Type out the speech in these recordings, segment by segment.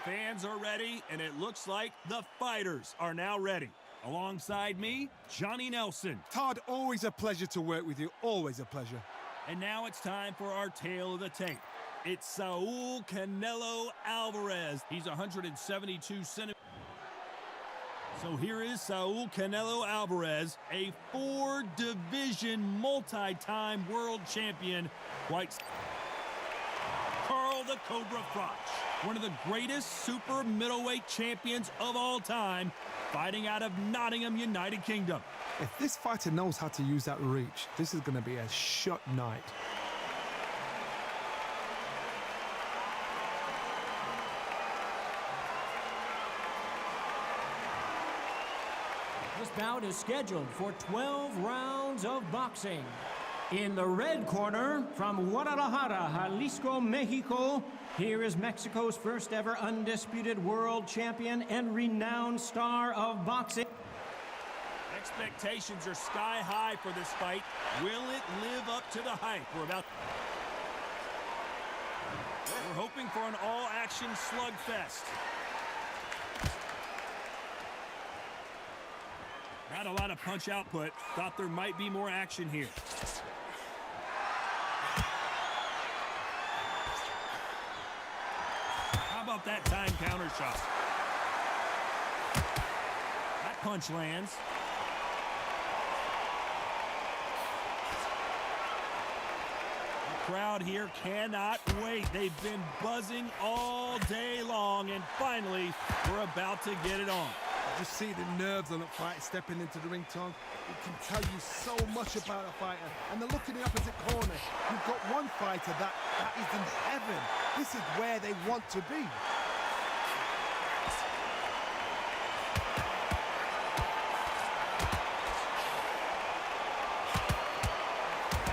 fans are ready, and it looks like the fighters are now ready. Alongside me, Johnny Nelson. Todd, always a pleasure to work with you. Always a pleasure. And now it's time for our tale of the tape. It's Saul Canelo Alvarez. He's 172 centimeters. So here is Saul Canelo Alvarez, a 4-division multi-time world champion. Carl the Cobra Froch, one of the greatest super middleweight champions of all time, fighting out of Nottingham, United Kingdom. If this fighter knows how to use that reach, this is going to be a shot night. This bout is scheduled for 12 rounds of boxing. In the red corner, from Guadalajara, Jalisco, Mexico, here is Mexico's first ever undisputed world champion and renowned star of boxing. Expectations are sky high for this fight. Will it live up to the hype? We're hoping for an all-action slugfest. Not a lot of punch output. Thought there might be more action here. How about that time counter shot? That punch lands. The crowd here cannot wait. They've been buzzing all day long, and finally, we're about to get it on. Just see the nerves on that fight stepping into the ring, Tom. It can tell you so much about a fighter. And the look in the opposite corner. You've got one fighter that is in heaven. This is where they want to be.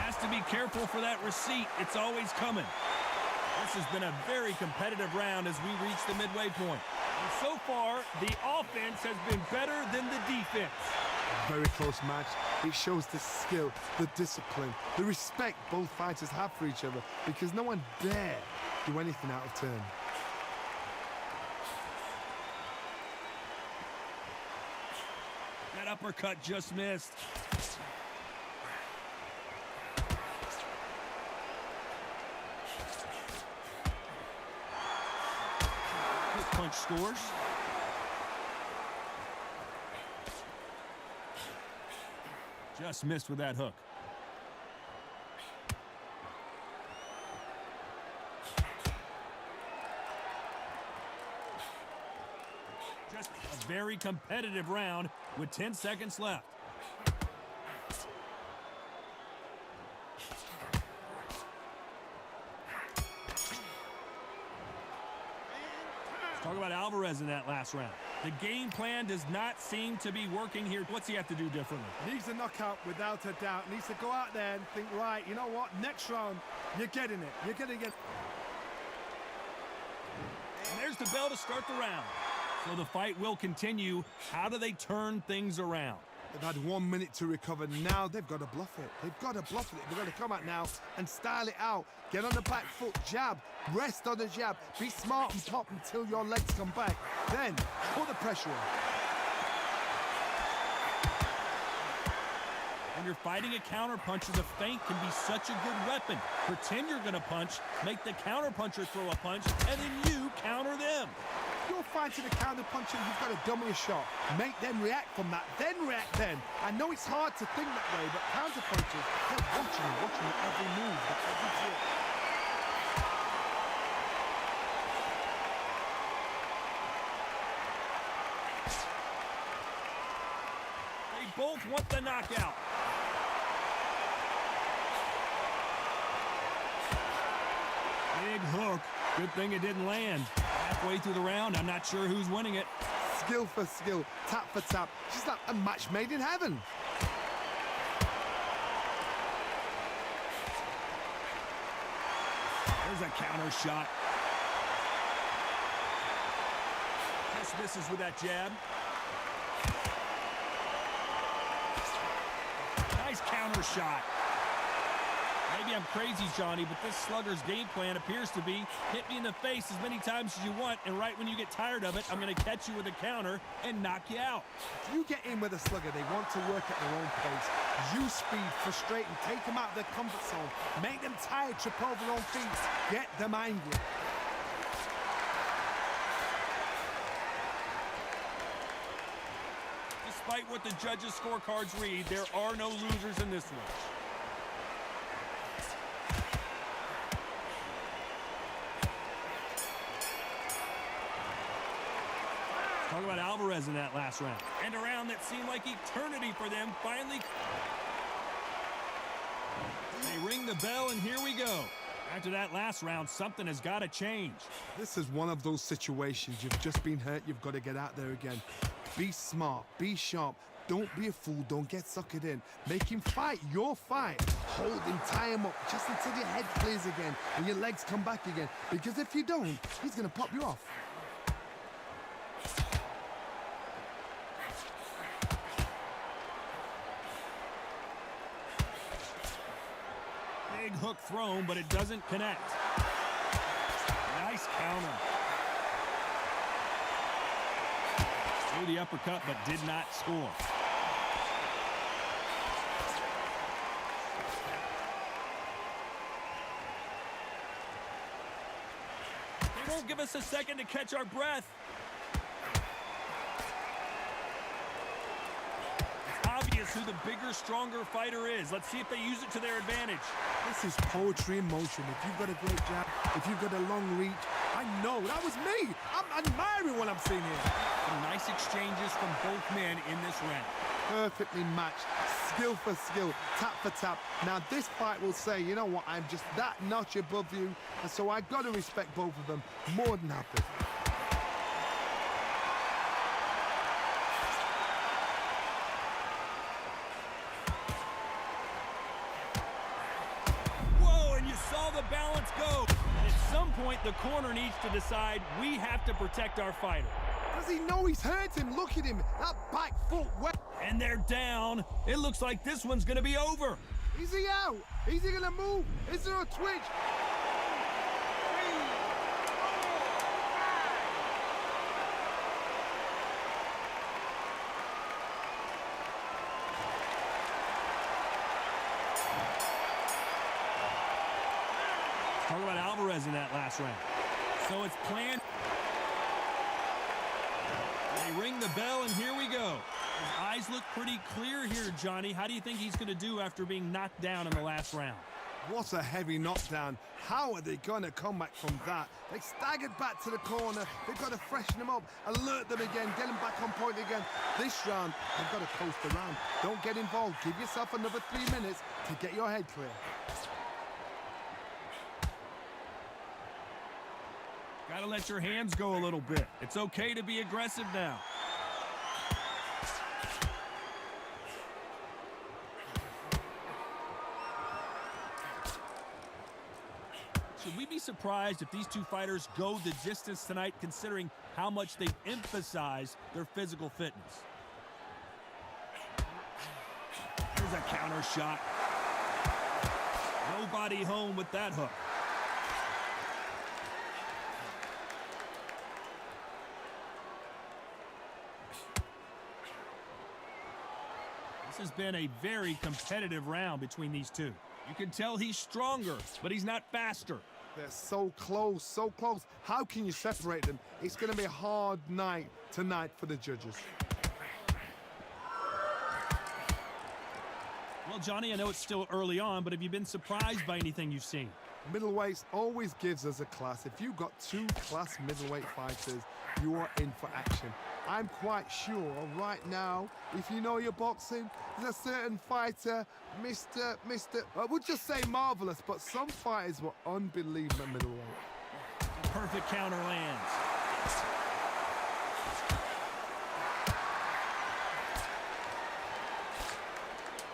Has to be careful for that receipt. It's always coming. This has been a very competitive round as we reach the midway point. And so far, the offense has been better than the defense. Very close match. It shows the skill, the discipline, the respect both fighters have for each other, because no one dare do anything out of turn. That uppercut just missed. Punch scores. Just missed with that hook. Just a very competitive round with 10 seconds left. Talk about Alvarez in that last round. The game plan does not seem to be working here. What's he have to do differently? Needs a knockout without a doubt. Needs to go out there and think, right, you know what? Next round, you're getting it. You're going to get... And there's the bell to start the round. So the fight will continue. How do they turn things around? They've had 1 minute to recover. Now they've got to bluff it. They've got to bluff it. They've got to come out now and style it out. Get on the back foot, jab, rest on the jab. Be smart and pop until your legs come back. Then put the pressure on. When you're fighting a counterpuncher, the feint can be such a good weapon. Pretend you're going to punch, make the counterpuncher throw a punch, and then you counter them. You're fighting a counter-puncher, you've got to dummy a shot. Make them react from that, then react then. I know it's hard to think that way, but counter-punchers, they're watching you every move, every trick. They both want the knockout. Big hook. Good thing it didn't land. Halfway through the round, I'm not sure who's winning it. Skill for skill, tap for tap. Just like a match made in heaven. There's a counter shot. Just misses with that jab. Nice counter shot. Maybe I'm crazy, Johnny, but this slugger's game plan appears to be hit me in the face as many times as you want, and right when you get tired of it, I'm going to catch you with a counter and knock you out. If you get in with a slugger, they want to work at their own pace. Use speed, frustrate them, take them out of their comfort zone, make them tired, trip over their own feet, get them angry. Despite what the judges' scorecards read, there are no losers in this one. Talk about Alvarez in that last round. And a round that seemed like eternity for them finally. They ring the bell, and here we go. After that last round, something has got to change. This is one of those situations. You've just been hurt. You've got to get out there again. Be smart. Be sharp. Don't be a fool. Don't get suckered in. Make him fight your fight. Hold him, tie him up, just until your head clears again and your legs come back again. Because if you don't, he's going to pop you off. Big hook thrown, but it doesn't connect. Nice counter. Threw the uppercut, but did not score. They won't give us a second to catch our breath. Obvious who the bigger, stronger fighter is. Let's see if they use it to their advantage. This is poetry in motion. If you've got a great jab, if you've got a long reach, I know, that was me. I'm admiring what I'm seeing here. Some nice exchanges from both men in this round. Perfectly matched, skill for skill, tap for tap. Now this fight will say, you know what, I'm just that notch above you, and so I've got to respect both of them more than happy. The balance go. At some point, the corner needs to decide we have to protect our fighter. Does he know he's hurt him? Look at him. That back foot wet. And they're down. It looks like this one's going to be over. Is he out? Is he going to move? Is there a twitch? Talk about Alvarez in that last round. So it's planned. They ring the bell, and here we go. His eyes look pretty clear here, Johnny. How do you think he's going to do after being knocked down in the last round? What a heavy knockdown. How are they going to come back from that? They staggered back to the corner. They've got to freshen them up, alert them again, get them back on point again. This round, they've got to coast around. Don't get involved. Give yourself another 3 minutes to get your head clear. Gotta let your hands go a little bit. It's okay to be aggressive now. Should we be surprised if these two fighters go the distance tonight, considering how much they emphasize their physical fitness? There's a counter shot. Nobody home with that hook. This has been a very competitive round between these two. You can tell he's stronger, but he's not faster. They're so close, so close. How can you separate them? It's going to be a hard night tonight for the judges. Well, Johnny, I know it's still early on, but have you been surprised by anything you've seen? Middleweights always gives us a class. If you've got two class middleweight fighters, you are in for action. I'm quite sure right now, if you know your boxing, there's a certain fighter, we'll just say marvelous, but some fighters were unbelievable middleweight. Perfect counter lands.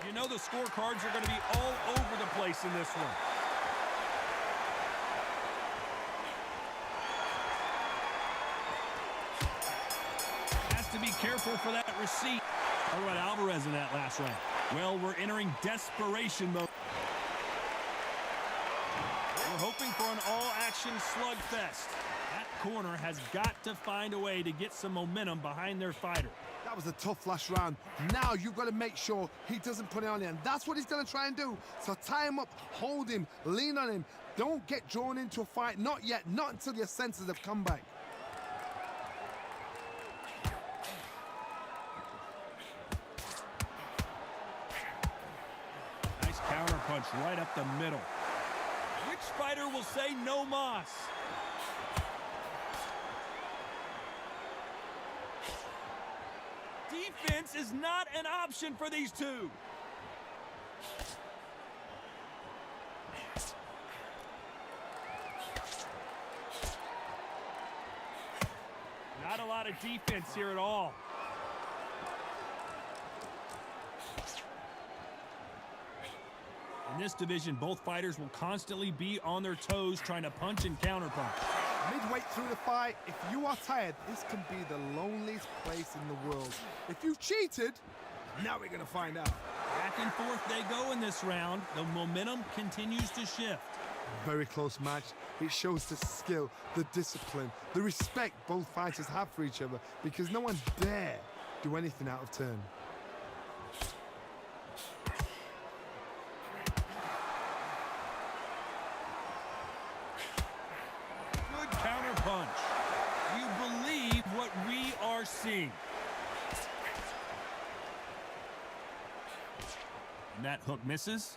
You know the scorecards are going to be all over the place in this one. To be careful for that receipt. How about Alvarez in that last round? Well, we're entering desperation mode. They're hoping for an all-action slugfest. That corner has got to find a way to get some momentum behind their fighter. That was a tough last round. Now you've got to make sure he doesn't put it on you, and that's what he's going to try and do. So tie him up, hold him, lean on him. Don't get drawn into a fight. Not yet. Not until your senses have come back. Nice counter punch right up the middle. Which fighter will say no mas? Defense is not an option for these two. Not a lot of defense here at all. In this division, both fighters will constantly be on their toes trying to punch and counterpunch. Midway through the fight, if you are tired, this can be the loneliest place in the world. If you've cheated, now we're going to find out. Back and forth they go in this round. The momentum continues to shift. Very close match. It shows the skill, the discipline, the respect both fighters have for each other, because no one dare do anything out of turn. Good counter punch. You believe what we are seeing. And that hook misses.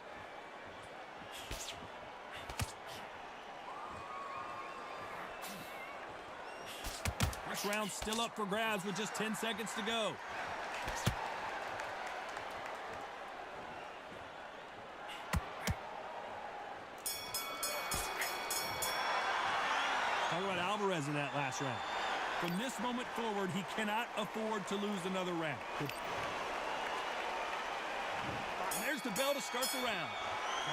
This round's still up for grabs with just 10 seconds to go. Talk about Alvarez in that last round. From this moment forward, he cannot afford to lose another round. And there's the bell to start the round.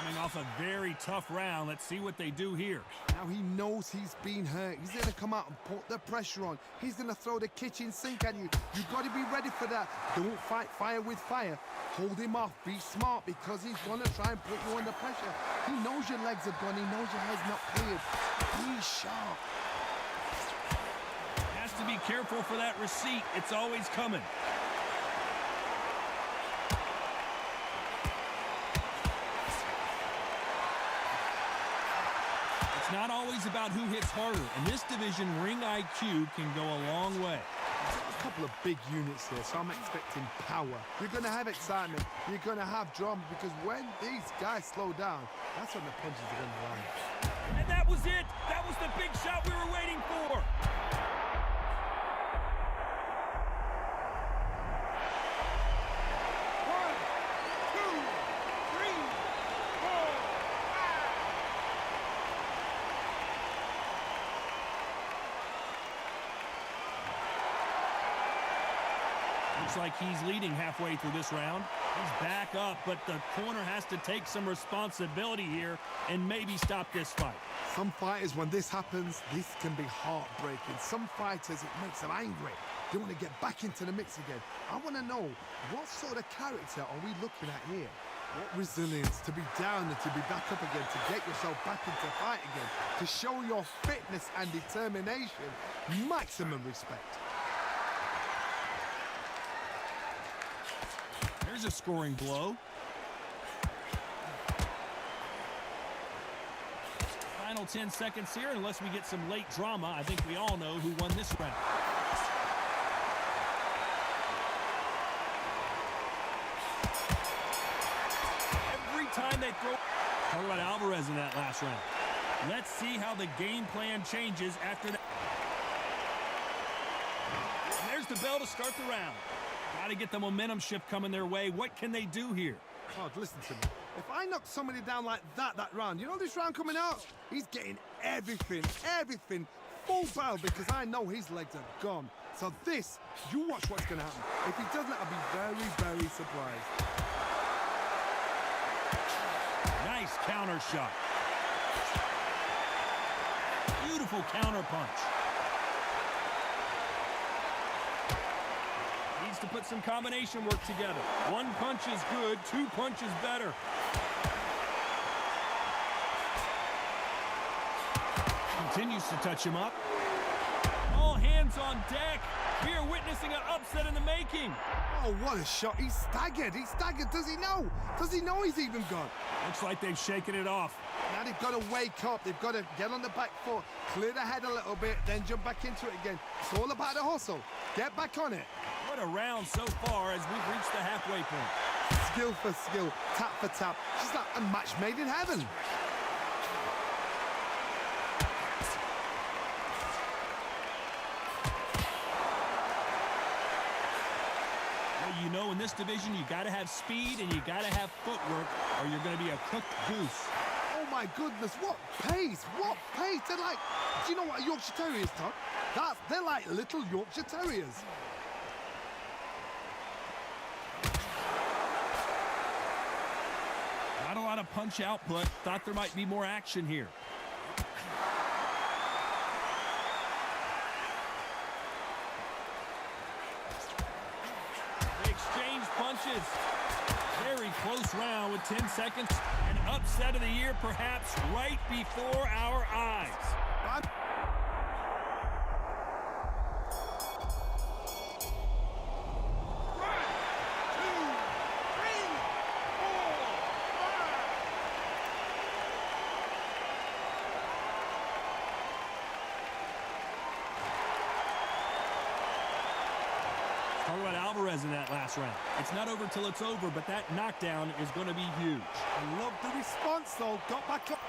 Coming off a very tough round, let's see what they do here. Now he knows he's been hurt. He's going to come out and put the pressure on. He's going to throw the kitchen sink at you. You've got to be ready for that. Don't fight fire with fire. Hold him off. Be smart, because he's going to try and put you under pressure. He knows your legs are gone. He knows your head's not cleared. Be sharp. Has to be careful for that receipt. It's always coming. It's not always about who hits harder. In this division, ring IQ can go a long way. A couple of big units here, so I'm expecting power. You're going to have excitement. You're going to have drama, because when these guys slow down, that's when the punches are going to land. And that was it. That was the big shot we were waiting for. Looks like he's leading halfway through this round. He's back up, but the corner has to take some responsibility here and maybe stop this fight. Some fighters, when this happens, this can be heartbreaking. Some fighters, it makes them angry. They want to get back into the mix again. I want to know, what sort of character are we looking at here? What resilience to be down and to be back up again, to get yourself back into fight again, to show your fitness and determination. Maximum respect. There's a scoring blow. Final 10 seconds here, unless we get some late drama. I think we all know who won this round. Every time they throw... Talk about Alvarez in that last round. Let's see how the game plan changes after that. And there's the bell to start the round. Got to get the momentum shift coming their way. What can they do here? God, listen to me. If I knock somebody down like that round, you know this round coming out? He's getting everything, full barrel, because I know his legs are gone. So this, you watch what's going to happen. If he doesn't, I'll be very, very surprised. Nice counter shot. Beautiful counter punch. Needs to put some combination work together. One punch is good, two punches better. Continues to touch him up. All hands on deck. We are witnessing an upset in the making. Oh, what a shot. He's staggered. He's staggered. Does he know? Does he know he's even gone? Looks like they've shaken it off. Now they've got to wake up. They've got to get on the back foot, clear the head a little bit, then jump back into it again. It's all about the hustle. Get back on it. What a round so far as we've reached the halfway point. Skill for skill, tap for tap. She's like a match made in heaven. Well, you know, in this division, you got to have speed and you got to have footwork, or you're going to be a cooked goose. Oh my goodness, what pace, what pace. They're like, do you know what a Yorkshire Terrier is, Tom? They're like little Yorkshire Terriers. Not a lot of punch output. Thought there might be more action here. They exchange punches. Very close round with 10 seconds. An upset of the year, perhaps, right before our eyes. Talk about Alvarez in that last round. It's not over till it's over, but that knockdown is going to be huge. I love the response, though. Got back up.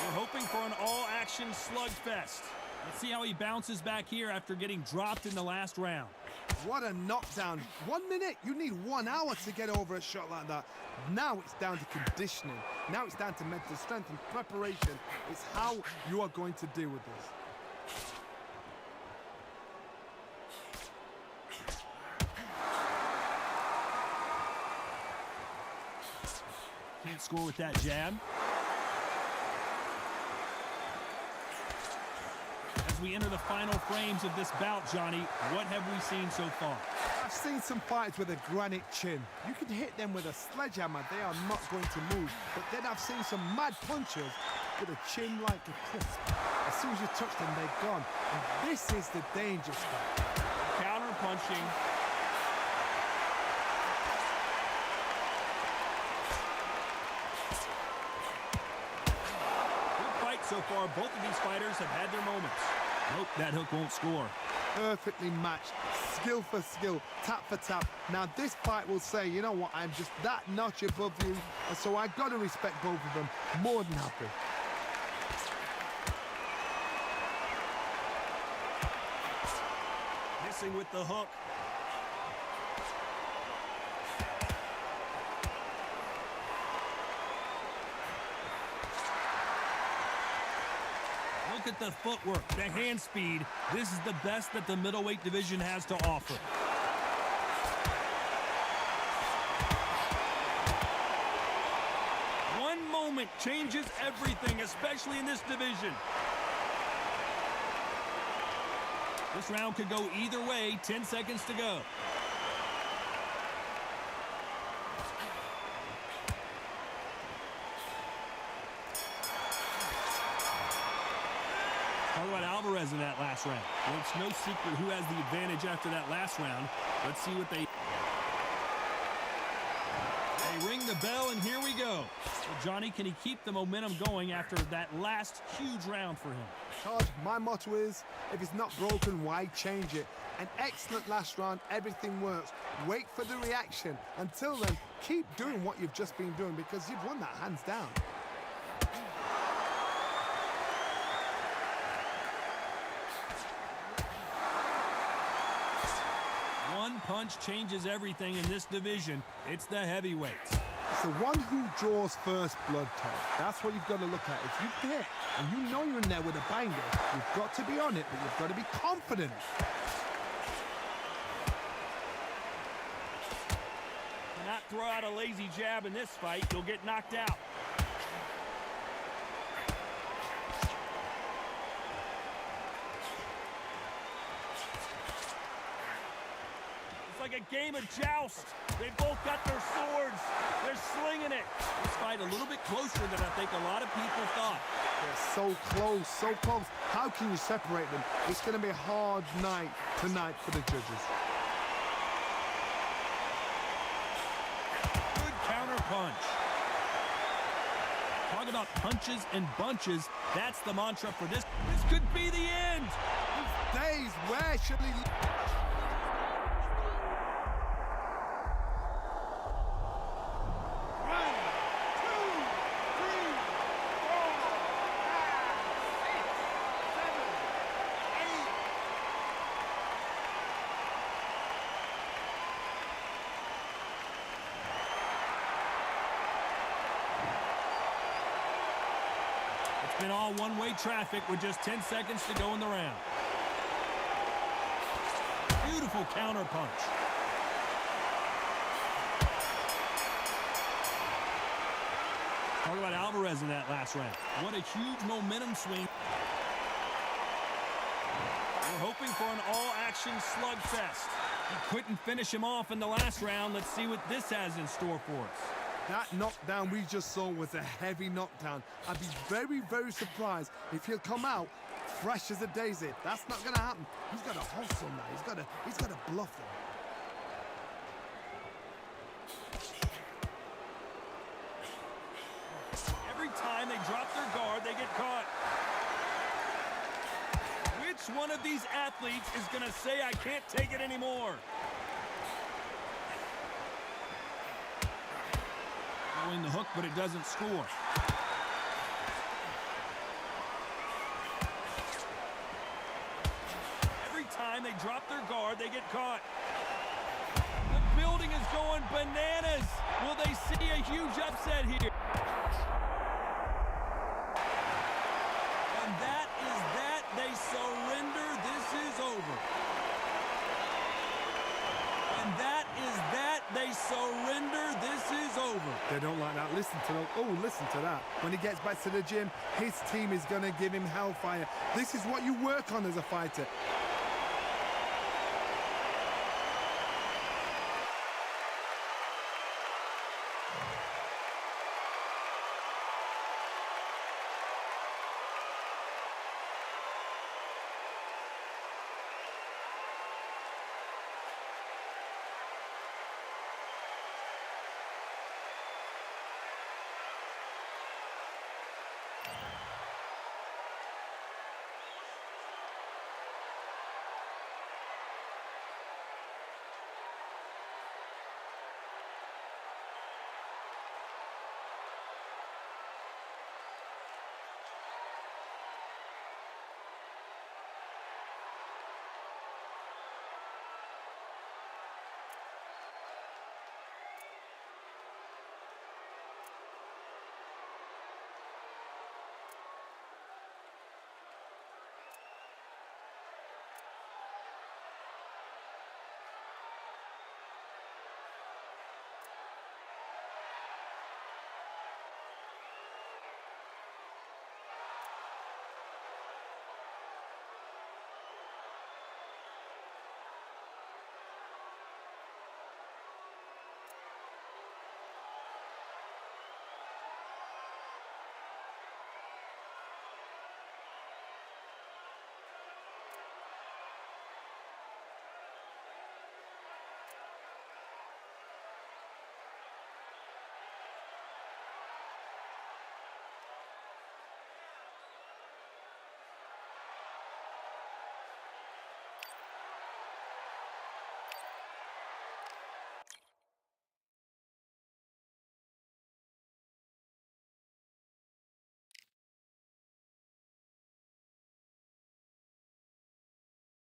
We're hoping for an all-action slugfest. Let's see how he bounces back here after getting dropped in the last round. What a knockdown. 1 minute, you need 1 hour to get over a shot like that. Now it's down to conditioning. Now it's down to mental strength and preparation. It's how you are going to deal with this. Can't score with that jab. As we enter the final frames of this bout, Johnny, what have we seen so far? I've seen some fighters with a granite chin. You can hit them with a sledgehammer, they are not going to move. But then I've seen some mad punchers with a chin like a crisp. As soon as you touch them, they're gone. And this is the danger stuff. Counter punching. So far, both of these fighters have had their moments. Nope, that hook won't score. Perfectly matched, skill for skill, tap for tap. Now this fight will say, you know what, I'm just that notch above you, and so I got to respect both of them. More than happy. Missing with the hook. Look at the footwork, the hand speed. This is the best that the middleweight division has to offer. One moment changes everything, especially in this division. This round could go either way. 10 seconds to go. Talk about Alvarez in that last round. Well, it's no secret who has the advantage after that last round. Let's see what they ring the bell, and here we go. So Johnny, can he keep the momentum going after that last huge round for him? Todd, my motto is, if it's not broken, why change it? An excellent last round, everything works. Wait for the reaction. Until then, keep doing what you've just been doing because you've won that hands down. One punch changes everything in this division. It's the heavyweights. It's the one who draws first blood, Todd. That's what you've got to look at. If you hit and you know you're in there with a banger, you've got to be on it, but you've got to be confident. Do not throw out a lazy jab in this fight. You'll get knocked out. like a game of joust. They both got their swords. They're slinging it. This fight a little bit closer than I think a lot of people thought. They're so close, so close. How can you separate them? It's going to be a hard night tonight for the judges. Good counter punch. Talk about punches and bunches. That's the mantra for this. This could be the end. Days, where should he... Been all one-way traffic with just 10 seconds to go in the round. Beautiful counter punch. Talk about Alvarez in that last round. What a huge momentum swing. We're hoping for an all-action slugfest. He couldn't finish him off in the last round. Let's see what this has in store for us. That knockdown we just saw was a heavy knockdown. I'd be very, very surprised if he'll come out fresh as a daisy. That's not going to happen. He's got to hustle now. He's got to bluff him. Every time they drop their guard, they get caught. Which one of these athletes is going to say, I can't take it anymore? The hook, but it doesn't score. Every time they drop their guard, they get caught. The building is going bananas. Will they see a huge upset here? And that is that. They surrender. This is over. And that is that. They surrender. This is over. They don't like that. Listen to that. Oh, listen to that. When he gets back to the gym, his team is going to give him hellfire. This is what you work on as a fighter.